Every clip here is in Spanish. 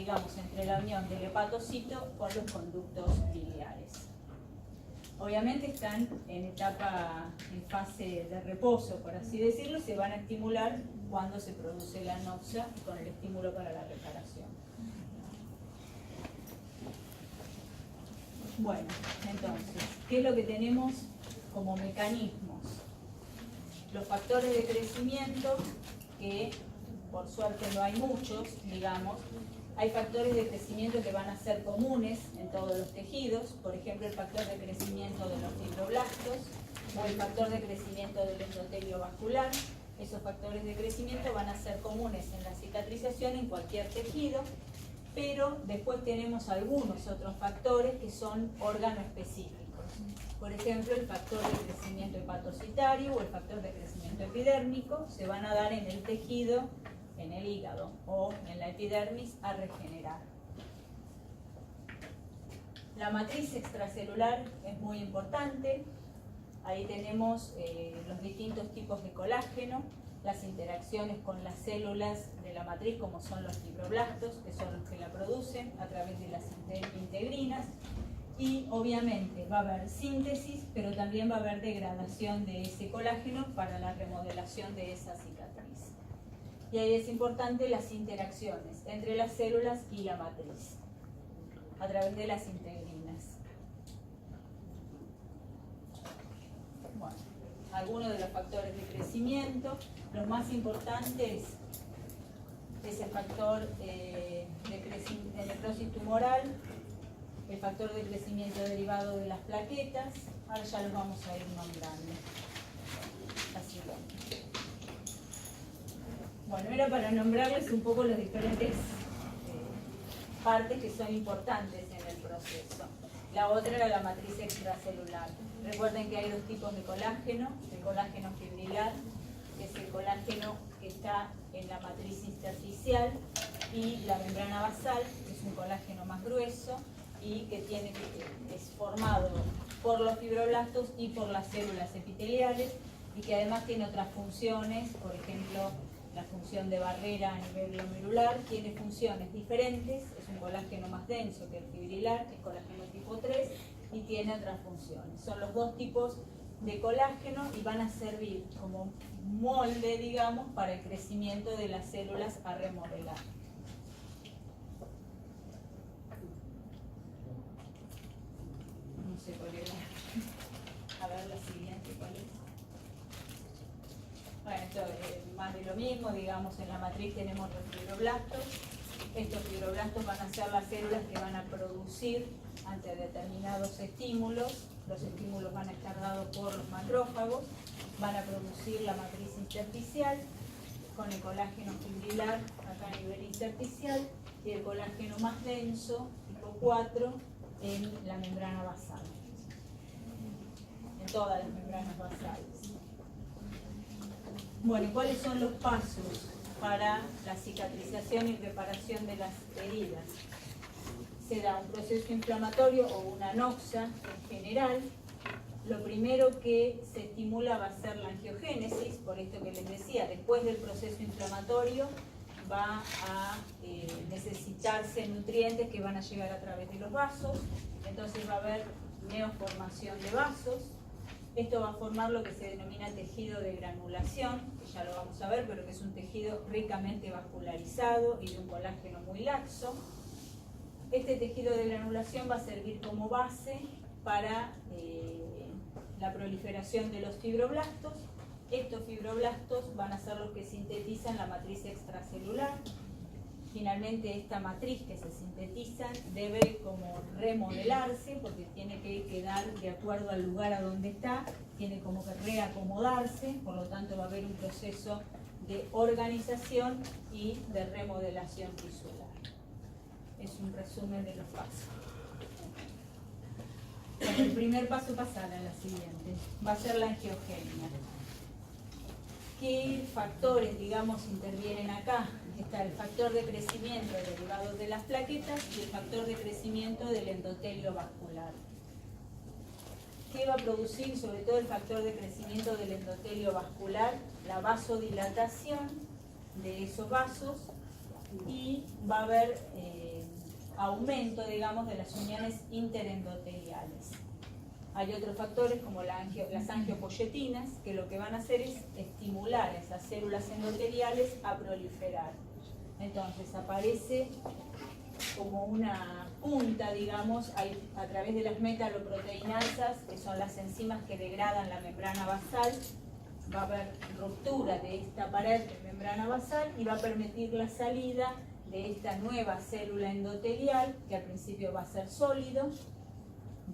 digamos, entre la unión del hepatocito con los conductos biliares. Obviamente están en fase de reposo, por así decirlo, y se van a estimular cuando se produce la anoxia con el estímulo para la reparación. Bueno, entonces, ¿qué es lo que tenemos como mecanismos? Los factores de crecimiento, que por suerte no hay muchos, digamos. Hay factores de crecimiento que van a ser comunes en todos los tejidos, por ejemplo el factor de crecimiento de los fibroblastos o el factor de crecimiento del endotelio vascular. Esos factores de crecimiento van a ser comunes en la cicatrización en cualquier tejido, pero después tenemos algunos otros factores que son órgano-específicos. Por ejemplo, el factor de crecimiento hepatocitario o el factor de crecimiento epidérmico se van a dar en el tejido, en el hígado o en la epidermis a regenerar. La matriz extracelular es muy importante. Ahí tenemos los distintos tipos de colágeno, las interacciones con las células de la matriz, como son los fibroblastos, que son los que la producen a través de las integrinas. Y obviamente va a haber síntesis, pero también va a haber degradación de ese colágeno para la remodelación de esa cicatriz. Y ahí es importante las interacciones entre las células y la matriz, a través de las integrinas. Bueno, algunos de los factores de crecimiento, los más importantes es el factor de necrosis tumoral, el factor de crecimiento derivado de las plaquetas. Ahora ya los vamos a ir nombrando. Así que. Bueno, era para nombrarles un poco las diferentes partes que son importantes en el proceso. La otra era la matriz extracelular. Recuerden que hay dos tipos de colágeno: el colágeno fibrilar, que es el colágeno que está en la matriz intersticial, y la membrana basal, que es un colágeno más grueso y que es formado por los fibroblastos y por las células epiteliales, y que además tiene otras funciones. Por ejemplo, la función de barrera a nivel glomerular tiene funciones diferentes. Es un colágeno más denso que el fibrilar, que es colágeno tipo 3, y tiene otras funciones. Son los dos tipos de colágeno y van a servir como molde, digamos, para el crecimiento de las células a remodelar. No sé cuál era. A ver la siguiente, ¿cuál es? Bueno, esto es más de lo mismo, digamos, en la matriz tenemos los fibroblastos. Estos fibroblastos van a ser las células que van a producir ante determinados estímulos. Los estímulos van a estar dados por los macrófagos, van a producir la matriz intersticial con el colágeno fibrilar acá a nivel intersticial y el colágeno más denso, tipo 4, en la membrana basal, en todas las membranas basales. Bueno, ¿cuáles son los pasos para la cicatrización y reparación de las heridas? Se da un proceso inflamatorio o una anoxia en general. Lo primero que se estimula va a ser la angiogénesis, por esto que les decía, después del proceso inflamatorio va a necesitarse nutrientes que van a llegar a través de los vasos, entonces va a haber neoformación de vasos. Esto va a formar lo que se denomina tejido de granulación, que ya lo vamos a ver, pero que es un tejido ricamente vascularizado y de un colágeno muy laxo. Este tejido de granulación va a servir como base para la proliferación de los fibroblastos. Estos fibroblastos van a ser los que sintetizan la matriz extracelular. Finalmente, esta matriz que se sintetiza debe como remodelarse, porque tiene que quedar de acuerdo al lugar a donde está, tiene como que reacomodarse, por lo tanto va a haber un proceso de organización y de remodelación tisular. Es un resumen de los pasos. Bueno, el primer paso pasará a la siguiente, va a ser la angiogenia. ¿Qué factores, digamos, intervienen acá? Está el factor de crecimiento derivado de las plaquetas y el factor de crecimiento del endotelio vascular. ¿Qué va a producir sobre todo el factor de crecimiento del endotelio vascular? La vasodilatación de esos vasos, y va a haber aumento, digamos, de las uniones interendoteliales. Hay otros factores como las angiopoyetinas, que lo que van a hacer es estimular a esas células endoteliales a proliferar. Entonces aparece como una punta, digamos, a través de las metaloproteinasas, que son las enzimas que degradan la membrana basal. Va a haber ruptura de esta pared de membrana basal y va a permitir la salida de esta nueva célula endotelial, que al principio va a ser sólido,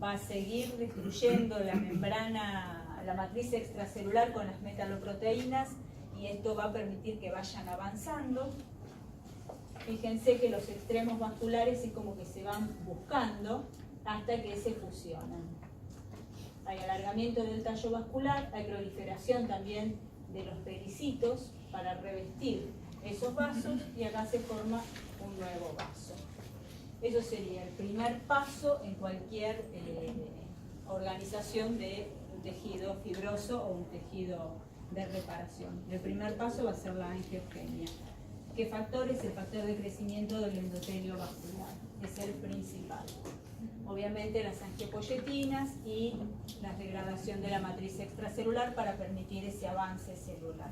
va a seguir destruyendo la membrana, la matriz extracelular con las metaloproteínas, y esto va a permitir que vayan avanzando. Fíjense que los extremos vasculares es como que se van buscando hasta que se fusionan. Hay alargamiento del tallo vascular, hay proliferación también de los pericitos para revestir esos vasos, y acá se forma un nuevo vaso. Eso sería el primer paso en cualquier organización de un tejido fibroso o un tejido de reparación. El primer paso va a ser la angiogenia. ¿Qué factor es? El factor de crecimiento del endotelio vascular. Es el principal. Obviamente las angiopoyetinas y la degradación de la matriz extracelular para permitir ese avance celular.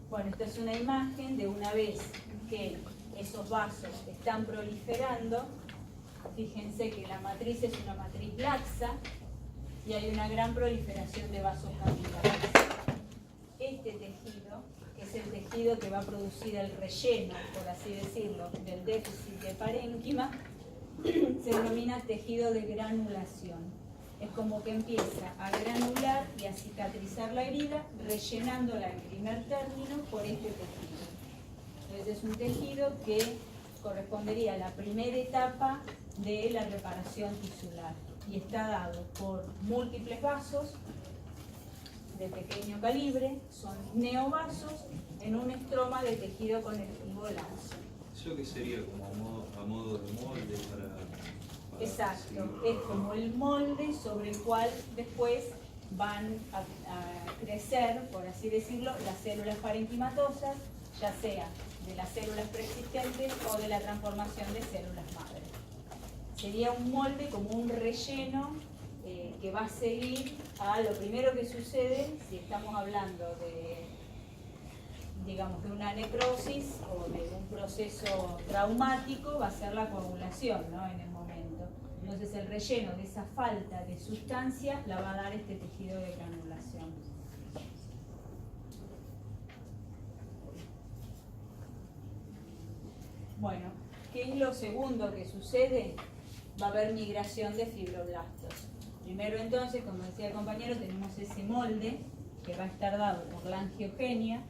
Bueno, esta es una imagen de una vez que esos vasos están proliferando. Fíjense que la matriz es una matriz laxa y hay una gran proliferación de vasos capilares. Este tejido, que es el tejido que va a producir el relleno, por así decirlo, del déficit de parénquima, se denomina tejido de granulación. Es como que empieza a granular y a cicatrizar la herida, rellenándola en primer término por este tejido. Entonces es un tejido que correspondería a la primera etapa de la reparación tisular y está dado por múltiples vasos de pequeño calibre, son neovasos en un estroma de tejido conectivo laxo. ¿Eso qué sería? ¿Como a modo de molde para Exacto, es como el molde sobre el cual después van a crecer, por así decirlo, las células parenquimatosas, ya sea de las células preexistentes o de la transformación de células madre. Sería un molde como un relleno que va a seguir a lo primero que sucede si estamos hablando de, digamos, de una necrosis o de un proceso traumático, va a ser la coagulación, ¿no? En el momento. Entonces el relleno de esa falta de sustancia la va a dar este tejido de granulación. Bueno, ¿qué es lo segundo que sucede? Va a haber migración de fibroblastos. Primero entonces, como decía el compañero, tenemos ese molde que va a estar dado por la angiogenia,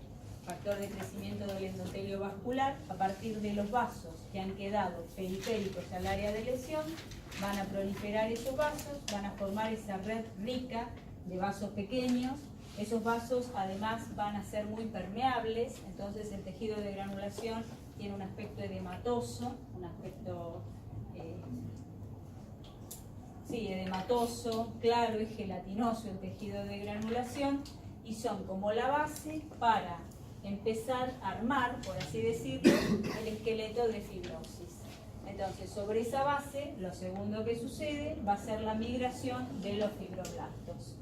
factor de crecimiento del endotelio vascular. A partir de los vasos que han quedado periféricos al área de lesión, van a proliferar esos vasos, van a formar esa red rica de vasos pequeños. Esos vasos además van a ser muy permeables, entonces el tejido de granulación tiene un aspecto edematoso, un aspecto edematoso, claro, es gelatinoso el tejido de granulación, y son como la base para empezar a armar, por así decirlo, el esqueleto de fibrosis. Entonces, sobre esa base, lo segundo que sucede va a ser la migración de los fibroblastos.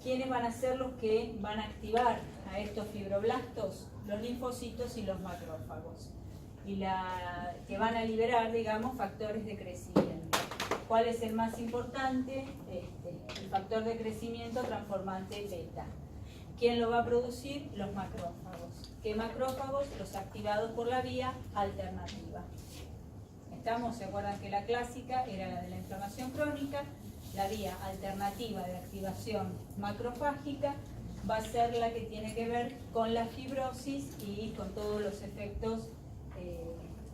¿Quiénes van a ser los que van a activar a estos fibroblastos? Los linfocitos y los macrófagos, y que van a liberar, digamos, factores de crecimiento. ¿Cuál es el más importante? El factor de crecimiento transformante beta. ¿Quién lo va a producir? Los macrófagos. ¿Qué macrófagos? Los activados por la vía alternativa. ¿Se acuerdan que la clásica era la de la inflamación crónica? La vía alternativa de activación macrofágica va a ser la que tiene que ver con la fibrosis y con todos los efectos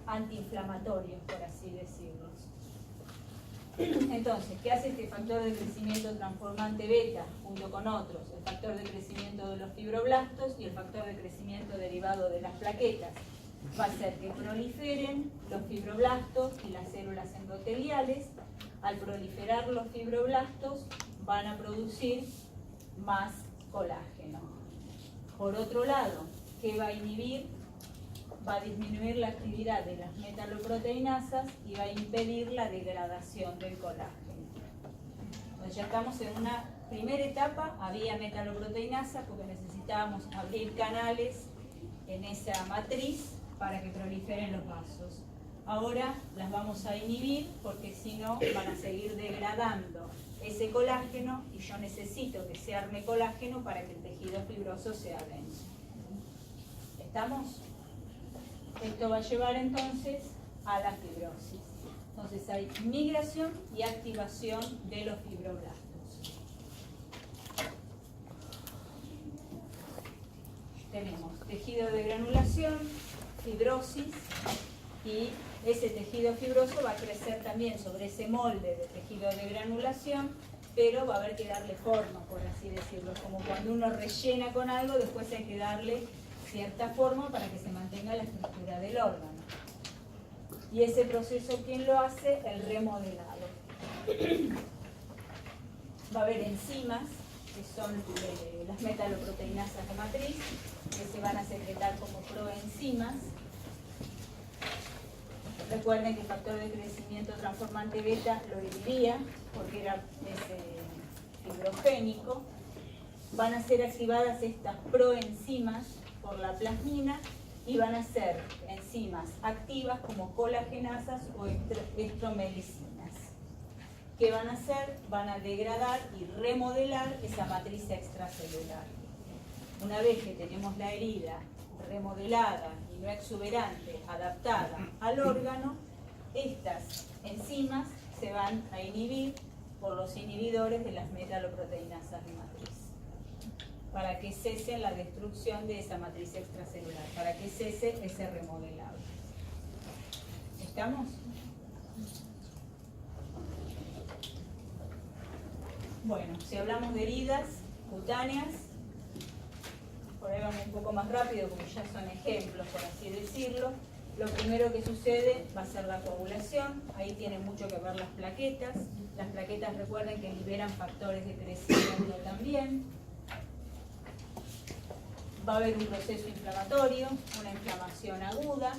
antiinflamatorios, por así decirlo. Entonces, ¿qué hace este factor de crecimiento transformante beta junto con otros? El factor de crecimiento de los fibroblastos y el factor de crecimiento derivado de las plaquetas. Va a hacer que proliferen los fibroblastos y las células endoteliales. Al proliferar los fibroblastos van a producir más colágeno. Por otro lado, ¿qué va a inhibir? va a disminuir la actividad de las metaloproteinasas y va a impedir la degradación del colágeno. Entonces ya estamos en una primera etapa, había metaloproteinasa porque necesitábamos abrir canales en esa matriz para que proliferen los vasos. Ahora las vamos a inhibir porque si no van a seguir degradando ese colágeno y yo necesito que se arme colágeno para que el tejido fibroso sea denso. ¿Estamos? Esto va a llevar entonces a la fibrosis. Entonces hay migración y activación de los fibroblastos. Tenemos tejido de granulación, fibrosis, y ese tejido fibroso va a crecer también sobre ese molde de tejido de granulación, pero va a haber que darle forma, por así decirlo. Como cuando uno rellena con algo, después hay que darle cierta forma para que se mantenga la estructura del órgano. Y ese proceso, ¿quién lo hace? El remodelado. Va a haber enzimas, que son las metaloproteinasas de matriz, que se van a secretar como proenzimas. Recuerden que el factor de crecimiento transformante beta lo dividía porque era fibrogénico. Van a ser activadas estas proenzimas por la plasmina y van a ser enzimas activas como colagenasas o estromelicinas. ¿Qué van a hacer? Van a degradar y remodelar esa matriz extracelular. Una vez que tenemos la herida remodelada y no exuberante, adaptada al órgano, estas enzimas se van a inhibir por los inhibidores de las metaloproteinasas de matriz, para que cese la destrucción de esa matriz extracelular, para que cese ese remodelado. ¿Estamos? Bueno, si hablamos de heridas cutáneas, por ahí vamos un poco más rápido porque ya son ejemplos, por así decirlo. Lo primero que sucede va a ser la coagulación. Ahí tienen mucho que ver las plaquetas. Las plaquetas, recuerden que liberan factores de crecimiento también. Va a haber un proceso inflamatorio, una inflamación aguda.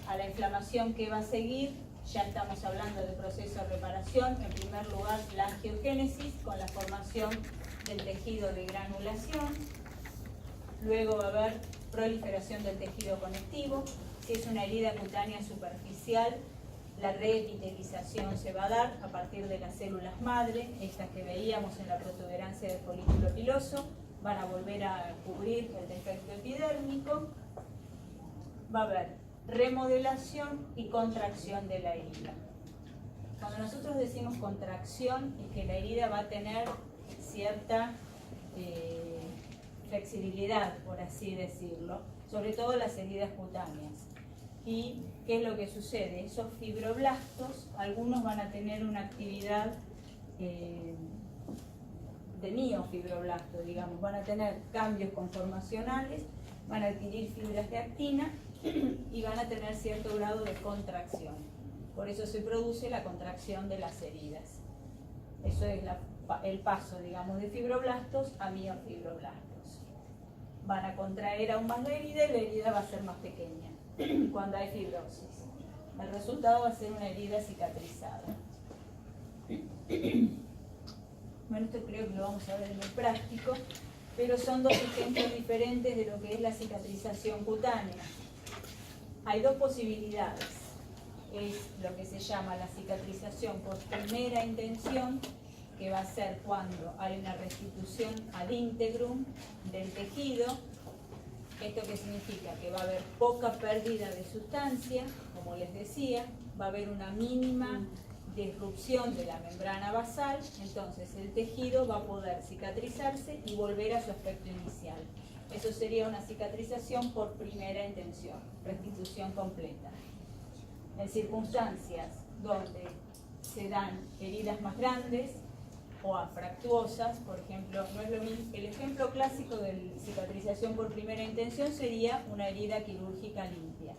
A la inflamación que va a seguir, ya estamos hablando de proceso de reparación. En primer lugar, la angiogénesis con la formación del tejido de granulación. Luego va a haber proliferación del tejido conectivo. Si es una herida cutánea superficial, la reepitelización se va a dar a partir de las células madre, estas que veíamos en la protuberancia del folículo piloso, van a volver a cubrir el defecto epidérmico. Va a haber remodelación y contracción de la herida. Cuando nosotros decimos contracción, es que la herida va a tener cierta flexibilidad, por así decirlo, sobre todo las heridas cutáneas. ¿Y qué es lo que sucede? Esos fibroblastos, algunos van a tener una actividad de miofibroblasto, digamos, van a tener cambios conformacionales, van a adquirir fibras de actina y van a tener cierto grado de contracción. Por eso se produce la contracción de las heridas. Eso es el paso, digamos, de fibroblastos a miofibroblastos. Van a contraer aún más la herida y la herida va a ser más pequeña cuando hay fibrosis. El resultado va a ser una herida cicatrizada. Bueno, esto creo que lo vamos a ver en el práctico, pero son dos ejemplos diferentes de lo que es la cicatrización cutánea. Hay dos posibilidades. Es lo que se llama la cicatrización por primera intención, que va a ser cuando hay una restitución ad integrum del tejido. ¿Esto qué significa? Que va a haber poca pérdida de sustancia, como les decía, va a haber una mínima disrupción de la membrana basal, entonces el tejido va a poder cicatrizarse y volver a su aspecto inicial. Eso sería una cicatrización por primera intención, restitución completa. En circunstancias donde se dan heridas más grandes o afractuosas, por ejemplo, no es lo mismo. El ejemplo clásico de cicatrización por primera intención sería una herida quirúrgica limpia.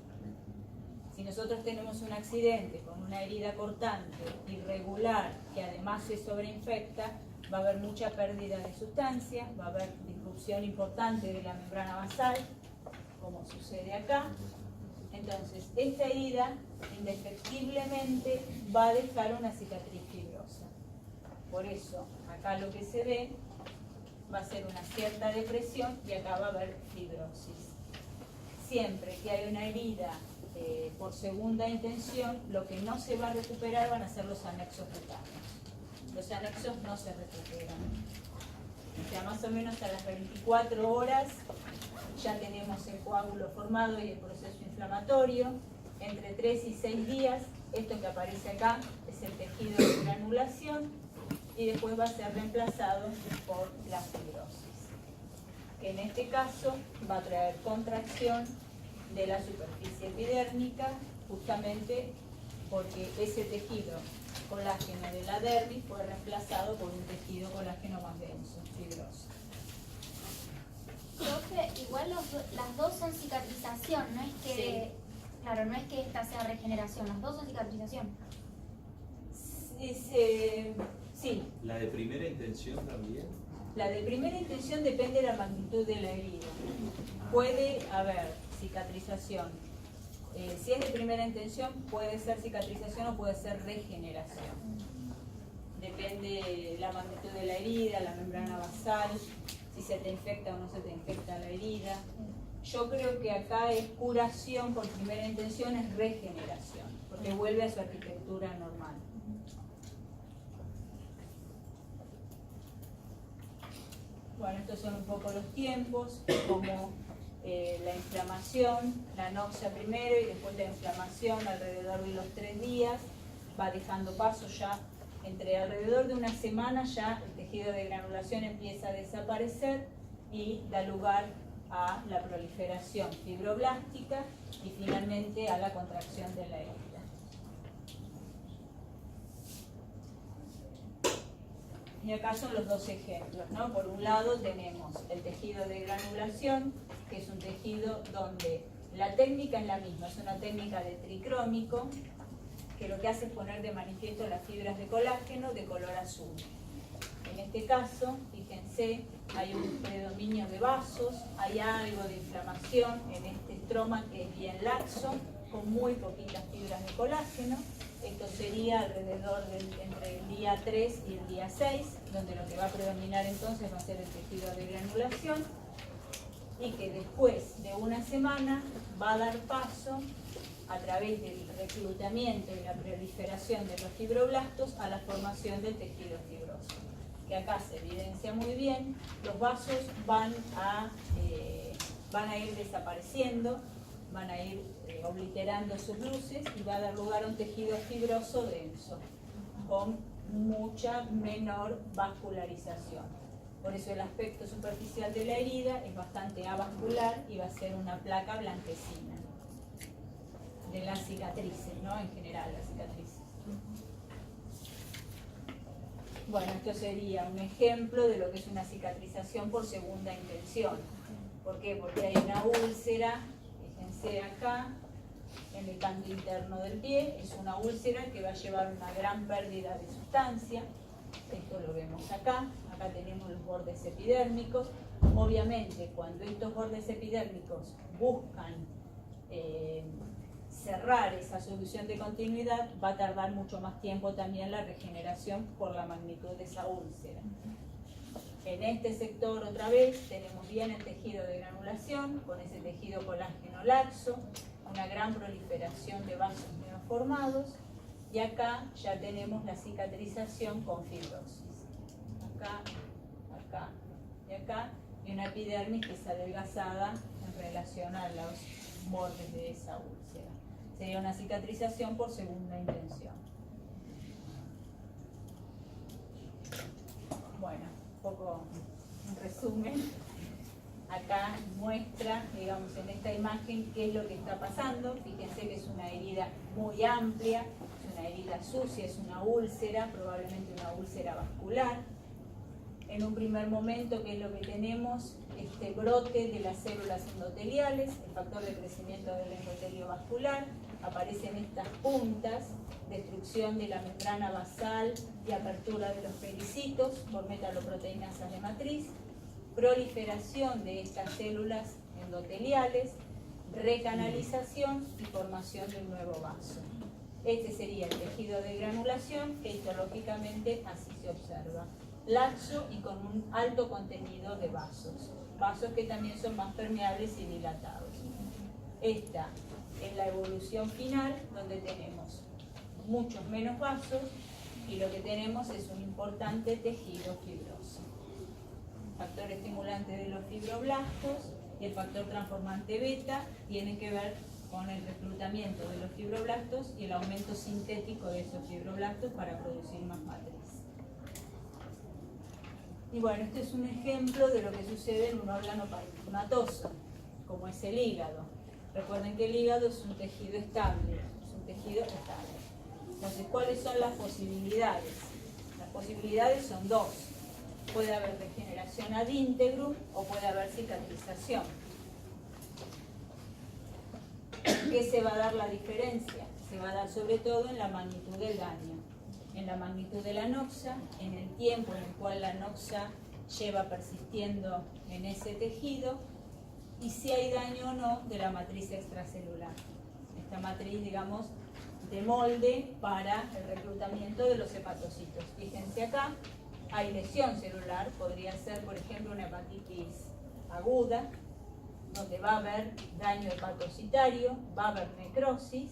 Si nosotros tenemos un accidente con una herida cortante, irregular, que además se sobreinfecta, va a haber mucha pérdida de sustancia, va a haber disrupción importante de la membrana basal, como sucede acá, Entonces, esta herida indefectiblemente va a dejar una cicatriz fibrosa. Por eso, acá lo que se ve va a ser una cierta depresión y acá va a haber fibrosis. Siempre que hay una herida por segunda intención, lo que no se va a recuperar van a ser los anexos cutáneos. Los anexos no se recuperan. O sea, más o menos a las 24 horas ya tenemos el coágulo formado y el proceso inflamatorio. Entre 3 y 6 días, esto que aparece acá es el tejido de granulación y después va a ser reemplazado por la fibrosis, que en este caso va a traer contracción de la superficie epidérmica, justamente porque ese tejido colágeno de la dermis fue reemplazado por un tejido colágeno más denso, fibroso. Profe, igual las dos son cicatrización, no es que, Sí. Claro, no es que esta sea regeneración, las dos son cicatrización. Sí, ¿La de primera intención también? la de primera intención depende de la magnitud de la herida. Puede haber cicatrización. Si es de primera intención, puede ser cicatrización o puede ser regeneración. Depende la magnitud de la herida, la membrana basal, si se te infecta o no se te infecta la herida. Yo creo que acá es curación por primera intención, es regeneración, porque vuelve a su arquitectura normal. Bueno, estos son un poco los tiempos, como la inflamación, la anoxia primero y después la inflamación alrededor de los 3 días, va dejando paso ya, entre alrededor de una semana ya el tejido de granulación empieza a desaparecer y da lugar a la proliferación fibroblástica y finalmente a la contracción de la herida. Y acá son los dos ejemplos, ¿no? Por un lado tenemos el tejido de granulación, que es un tejido donde la técnica es la misma, es una técnica de tricrómico, que lo que hace es poner de manifiesto las fibras de colágeno de color azul. En este caso, fíjense, hay un predominio de vasos, hay algo de inflamación en este estroma que es bien laxo, con muy poquitas fibras de colágeno. Esto sería alrededor entre el día 3 y el día 6, donde lo que va a predominar entonces va a ser el tejido de granulación y que después de una semana va a dar paso a través del reclutamiento y la proliferación de los fibroblastos a la formación del tejido fibroso, que acá se evidencia muy bien. Los vasos van a ir desapareciendo, van a ir obliterando sus luces y va a dar lugar a un tejido fibroso denso, con mucha menor vascularización. Por eso el aspecto superficial de la herida es bastante avascular y va a ser una placa blanquecina de las cicatrices, ¿no? En general, las cicatrices. Bueno, esto sería un ejemplo de lo que es una cicatrización por segunda intención. ¿Por qué? Porque hay una úlcera, fíjense acá, en el canto interno del pie, es una úlcera que va a llevar una gran pérdida de sustancia. Esto lo vemos acá, acá tenemos los bordes epidérmicos. Obviamente, cuando estos bordes epidérmicos buscan cerrar esa solución de continuidad, va a tardar mucho más tiempo también la regeneración por la magnitud de esa úlcera. En este sector otra vez tenemos bien el tejido de granulación, con ese tejido colágeno laxo, una gran proliferación de vasos neoformados, y acá ya tenemos la cicatrización con fibrosis. Acá, acá y acá, y una epidermis que es adelgazada en relación a los bordes de esa úlcera. Sería una cicatrización por segunda intención. Bueno, un poco en resumen. Acá muestra, digamos, en esta imagen qué es lo que está pasando. Fíjense que es una herida muy amplia, es una herida sucia, es una úlcera, probablemente una úlcera vascular. En un primer momento, ¿qué es lo que tenemos? Este brote de las células endoteliales, el factor de crecimiento del endotelio vascular, aparecen estas puntas, destrucción de la membrana basal y apertura de los pericitos por metaloproteinasas de matriz, proliferación de estas células endoteliales, recanalización y formación de un nuevo vaso. Este sería el tejido de granulación que histológicamente así se observa, laxo y con un alto contenido de vasos, vasos que también son más permeables y dilatados. Esta es la evolución final, donde tenemos muchos menos vasos y lo que tenemos es un importante tejido fibroso. Factor estimulante de los fibroblastos y el factor transformante beta tienen que ver con el reclutamiento de los fibroblastos y el aumento sintético de esos fibroblastos para producir más matriz. Y bueno, este es un ejemplo de lo que sucede en un órgano parenquimatoso, como es el hígado. Recuerden que el hígado es un tejido estable, Entonces, ¿cuáles son las posibilidades? Las posibilidades son dos. Puede haber regeneración ad integrum o puede haber cicatrización. ¿En qué se va a dar la diferencia? Se va a dar sobre todo en la magnitud del daño, en la magnitud de la noxa, en el tiempo en el cual la noxa lleva persistiendo en ese tejido y si hay daño o no de la matriz extracelular. Esta matriz, digamos, de molde para el reclutamiento de los hepatocitos. Fíjense acá, hay lesión celular, podría ser, por ejemplo, una hepatitis aguda, donde va a haber daño hepatocitario, va a haber necrosis,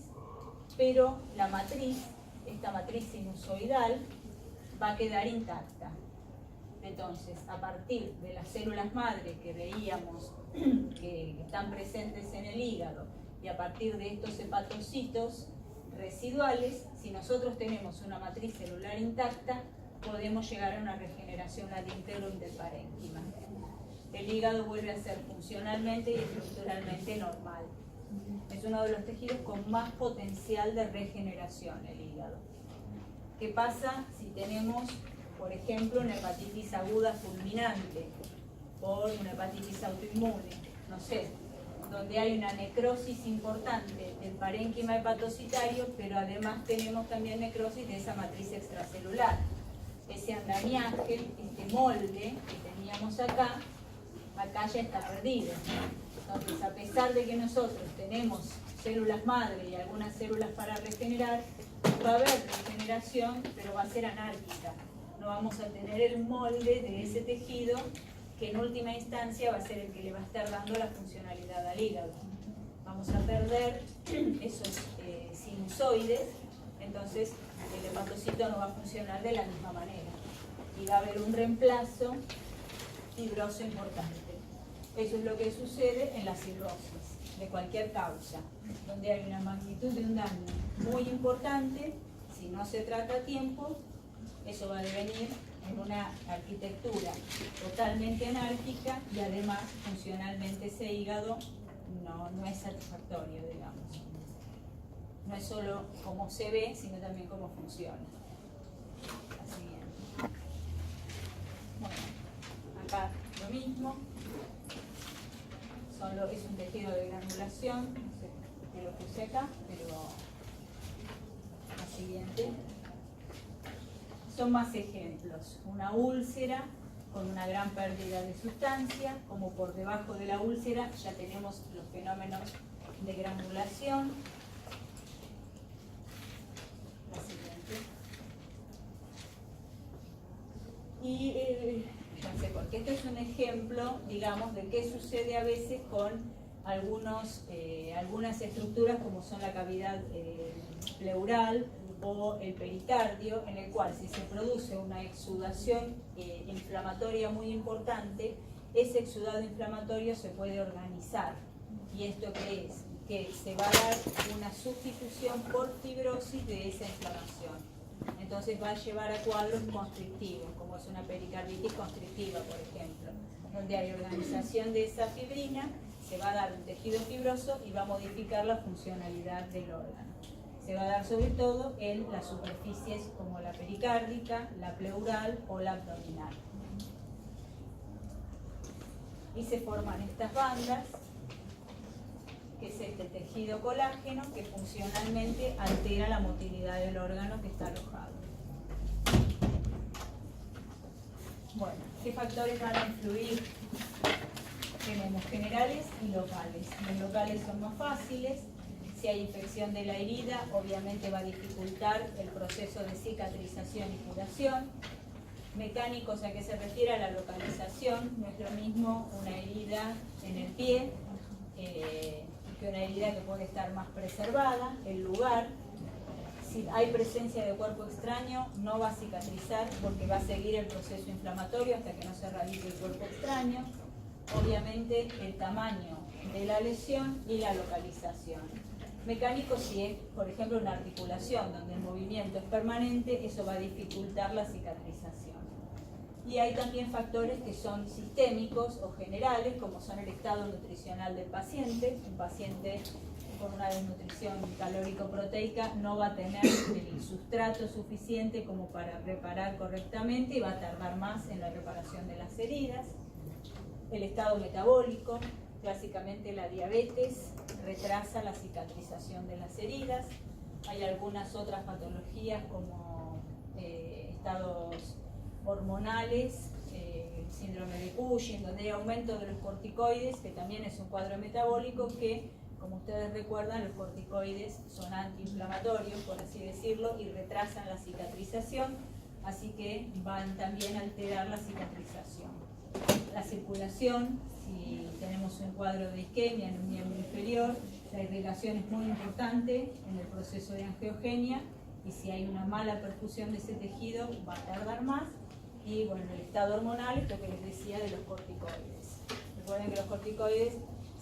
pero la matriz, esta matriz sinusoidal, va a quedar intacta. Entonces, a partir de las células madre que veíamos que están presentes en el hígado y a partir de estos hepatocitos residuales, si nosotros tenemos una matriz celular intacta, podemos llegar a una regeneración ad integrum del parénquima. El hígado vuelve a ser funcionalmente y estructuralmente normal. Es uno de los tejidos con más potencial de regeneración, el hígado. ¿Qué pasa si tenemos, por ejemplo, una hepatitis aguda fulminante o una hepatitis autoinmune? No sé, donde hay una necrosis importante del parénquima hepatocitario, pero además tenemos también necrosis de esa matriz extracelular. Ese andamiaje, este molde que teníamos acá ya está perdido. Entonces, a pesar de que nosotros tenemos células madre y algunas células para regenerar, va a haber regeneración, pero va a ser anárquica. No vamos a tener el molde de ese tejido que en última instancia va a ser el que le va a estar dando la funcionalidad al hígado. Vamos a perder esos sinusoides, entonces el hepatocito no va a funcionar de la misma manera y va a haber un reemplazo fibroso importante. Eso es lo que sucede en la cirrosis de cualquier causa, donde hay una magnitud de un daño muy importante. Si no se trata a tiempo, eso va a devenir en una arquitectura totalmente anárquica y además funcionalmente ese hígado no es satisfactorio, digamos. No es solo cómo se ve, sino también cómo funciona. Así bien. Bueno, acá lo mismo. Es un tejido de granulación, no sé qué lo puse acá, pero la siguiente. Son más ejemplos. Una úlcera con una gran pérdida de sustancia, como por debajo de la úlcera ya tenemos los fenómenos de granulación. La siguiente. Y no sé, porque este es un ejemplo, digamos, de qué sucede a veces con algunas estructuras como son la cavidad pleural o el pericardio, en el cual si se produce una exudación inflamatoria muy importante, ese exudado inflamatorio se puede organizar. ¿Y esto qué es? Que se va a dar una sustitución por fibrosis de esa inflamación. Entonces va a llevar a cuadros constrictivos, como es una pericarditis constrictiva, por ejemplo, donde hay organización de esa fibrina, se va a dar un tejido fibroso y va a modificar la funcionalidad del órgano. Se va a dar sobre todo en las superficies como la pericárdica, la pleural o la abdominal. Y se forman estas bandas, que es este tejido colágeno que funcionalmente altera la motilidad del órgano que está alojado. Bueno, ¿qué factores van a influir tenemos generales y locales. Los locales son más fáciles. Si hay infección de la herida, obviamente va a dificultar el proceso de cicatrización y curación. Mecánicos, ¿a qué se refiere? A la localización. No es lo mismo una herida en el pie que una herida que puede estar más preservada, el lugar. Si hay presencia de cuerpo extraño, no va a cicatrizar porque va a seguir el proceso inflamatorio hasta que no se radique el cuerpo extraño. Obviamente el tamaño de la lesión y la localización. Mecánico, si es, por ejemplo, una articulación donde el movimiento es permanente, eso va a dificultar la cicatrización. Y hay también factores que son sistémicos o generales, como son el estado nutricional del paciente. Un paciente con una desnutrición calórico-proteica no va a tener el sustrato suficiente como para reparar correctamente y va a tardar más en la reparación de las heridas. El estado metabólico, clásicamente la diabetes, retrasa la cicatrización de las heridas. Hay algunas otras patologías como estados hormonales, síndrome de Cushing, donde hay aumento de los corticoides, que también es un cuadro metabólico que, como ustedes recuerdan, los corticoides son antiinflamatorios, por así decirlo, y retrasan la cicatrización, así que van también a alterar la cicatrización. La circulación, si tenemos un cuadro de isquemia en un miembro inferior, la irrigación es muy importante en el proceso de angiogenia, y si hay una mala perfusión de ese tejido va a tardar más. Y bueno, el estado hormonal es lo que les decía de los corticoides. Recuerden que los corticoides,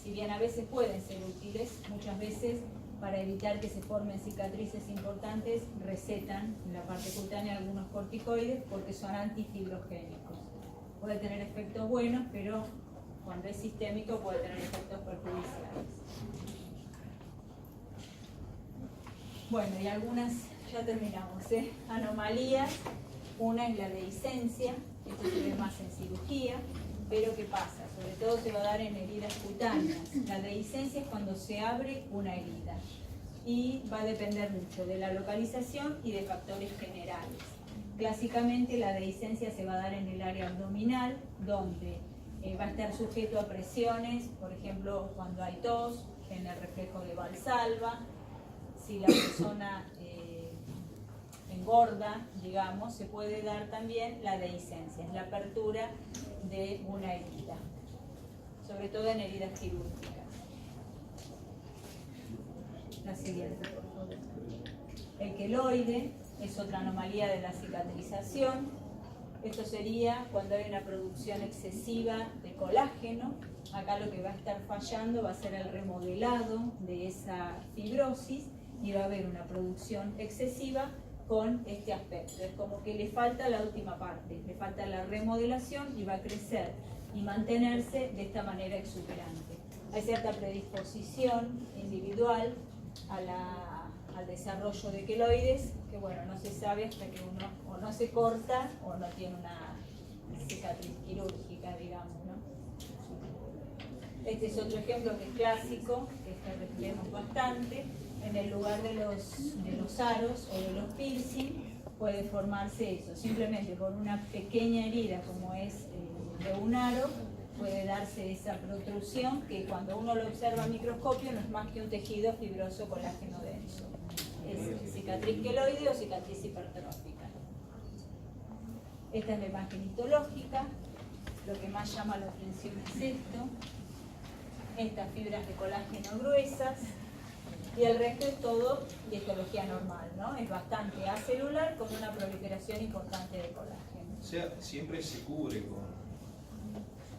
si bien a veces pueden ser útiles, muchas veces para evitar que se formen cicatrices importantes recetan en la parte cutánea algunos corticoides porque son antifibrogénicos. Puede tener efectos buenos, pero cuando es sistémico puede tener efectos perjudiciales. Bueno, y algunas, ya terminamos, anomalías. Una es la dehiscencia, esto se ve más en cirugía, pero ¿qué pasa? Sobre todo se va a dar en heridas cutáneas. La dehiscencia es cuando se abre una herida y va a depender mucho de la localización y de factores generales. Clásicamente la dehiscencia se va a dar en el área abdominal, donde va a estar sujeto a presiones, por ejemplo, cuando hay tos, en el reflejo de Valsalva, si la persona engorda, digamos, se puede dar también la dehiscencia, es la apertura de una herida, sobre todo en heridas quirúrgicas. La siguiente, por favor. El queloide es otra anomalía de la cicatrización. Esto sería cuando hay una producción excesiva de colágeno. Acá lo que va a estar fallando va a ser el remodelado de esa fibrosis y va a haber una producción excesiva con este aspecto. Es como que le falta la última parte, le falta la remodelación y va a crecer y mantenerse de esta manera exuberante. Hay cierta predisposición individual al desarrollo de queloides, que bueno, no se sabe hasta que uno o no se corta o no tiene una cicatriz quirúrgica, digamos, ¿no? Este es otro ejemplo que es clásico, que vemos bastante. En el lugar de los aros o de los piercing puede formarse eso, simplemente por una pequeña herida como es de un aro puede darse esa protrusión que cuando uno lo observa a microscopio no es más que un tejido fibroso colágeno denso. Es cicatriz queloide o cicatriz hipertrófica. Esta es la imagen histológica, lo que más llama la atención es esto, estas fibras de colágeno gruesas. Y el resto es todo de histología normal, ¿no? Es bastante acelular con una proliferación importante de colágeno. O sea, siempre se cubre con...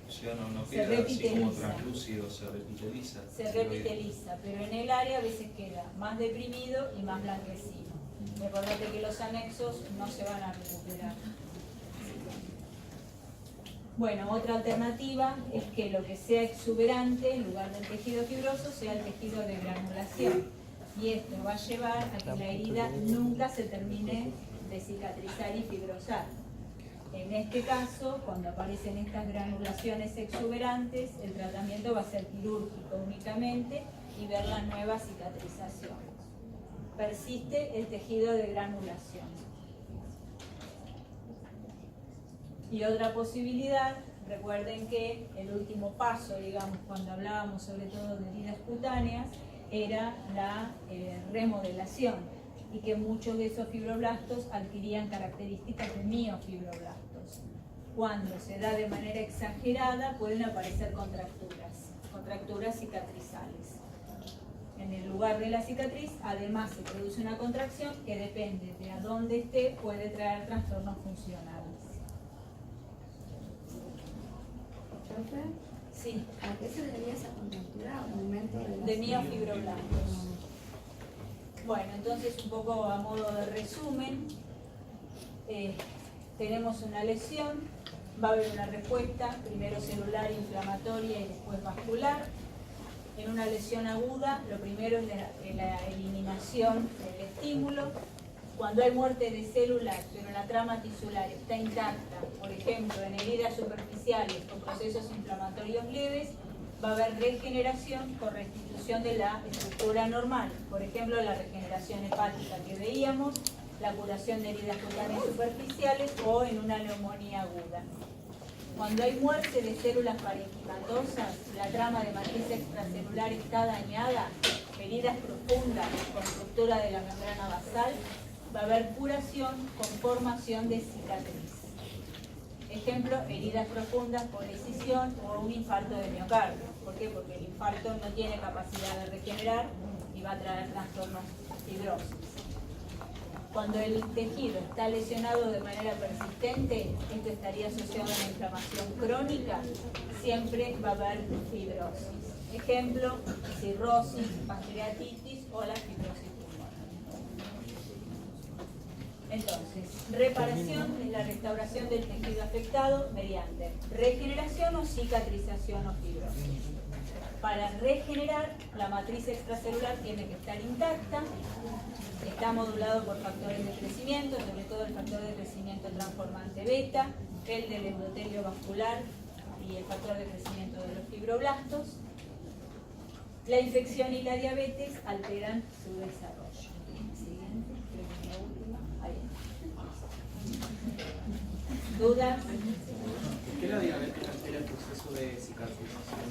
O sea, no Se queda así como repiteliza. translúcido, se repiteliza. Se repiteliza, pero en el área a veces queda más deprimido y más blanquecino. Recordate que los anexos no se van a recuperar. Bueno, otra alternativa es que lo que sea exuberante en lugar del tejido fibroso sea el tejido de granulación. Y esto va a llevar a que la herida nunca se termine de cicatrizar y fibrosar. En este caso, cuando aparecen estas granulaciones exuberantes, el tratamiento va a ser quirúrgico únicamente y ver la nueva cicatrización. Persiste el tejido de granulación. Y otra posibilidad Recuerden que el último paso, digamos, cuando hablábamos sobre todo de heridas cutáneas, era la remodelación, y que muchos de esos fibroblastos adquirían características de miofibroblastos. Cuando se da de manera exagerada pueden aparecer contracturas cicatrizales. En el lugar de la cicatriz, además, se produce una contracción que depende de a dónde esté, puede traer trastornos funcionales. ¿Profe? Sí, ¿A qué se debía esa contractura? ¿Aumento de miofibroblastos. Bueno, entonces un poco a modo de resumen, tenemos una lesión, va a haber una respuesta, primero celular, inflamatoria y después vascular. En una lesión aguda, lo primero es la eliminación del estímulo. Cuando hay muerte de células, pero la trama tisular está intacta, por ejemplo, en heridas superficiales o procesos inflamatorios leves, va a haber regeneración con restitución de la estructura normal. Por ejemplo, la regeneración hepática que veíamos, la curación de heridas cutáneas superficiales o en una neumonía aguda. Cuando hay muerte de células parenquimatosas, la trama de matriz extracelular está dañada, heridas profundas con ruptura de la membrana basal, va a haber curación con formación de cicatriz. Ejemplo, heridas profundas por escisión o un infarto de miocardio. ¿Por qué? Porque el infarto no tiene capacidad de regenerar y va a traer trastornos fibrosos. Cuando el tejido está lesionado de manera persistente, esto estaría asociado a una inflamación crónica, siempre va a haber fibrosis. Ejemplo, cirrosis, pancreatitis o la fibrosis pulmonar. Entonces, reparación es la restauración del tejido afectado mediante regeneración o cicatrización o fibrosis. Para regenerar, la matriz extracelular tiene que estar intacta, está modulado por factores de crecimiento, sobre todo el factor de crecimiento transformante beta, el del endotelio vascular y el factor de crecimiento de los fibroblastos. La infección y la diabetes alteran su desarrollo. Siguiente, creo que es la última. Ahí. ¿Dudas? ¿Por qué la diabetes altera el proceso de cicatrización?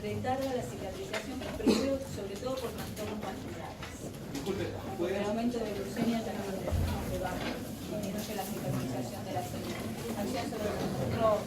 Retarda la cicatrización, primero, sobre todo por trastornos vasculares. Disculpe, Por el ¿puede? aumento de glucemia también de bajo, disminuye la cicatrización de la célula. Acción sobre los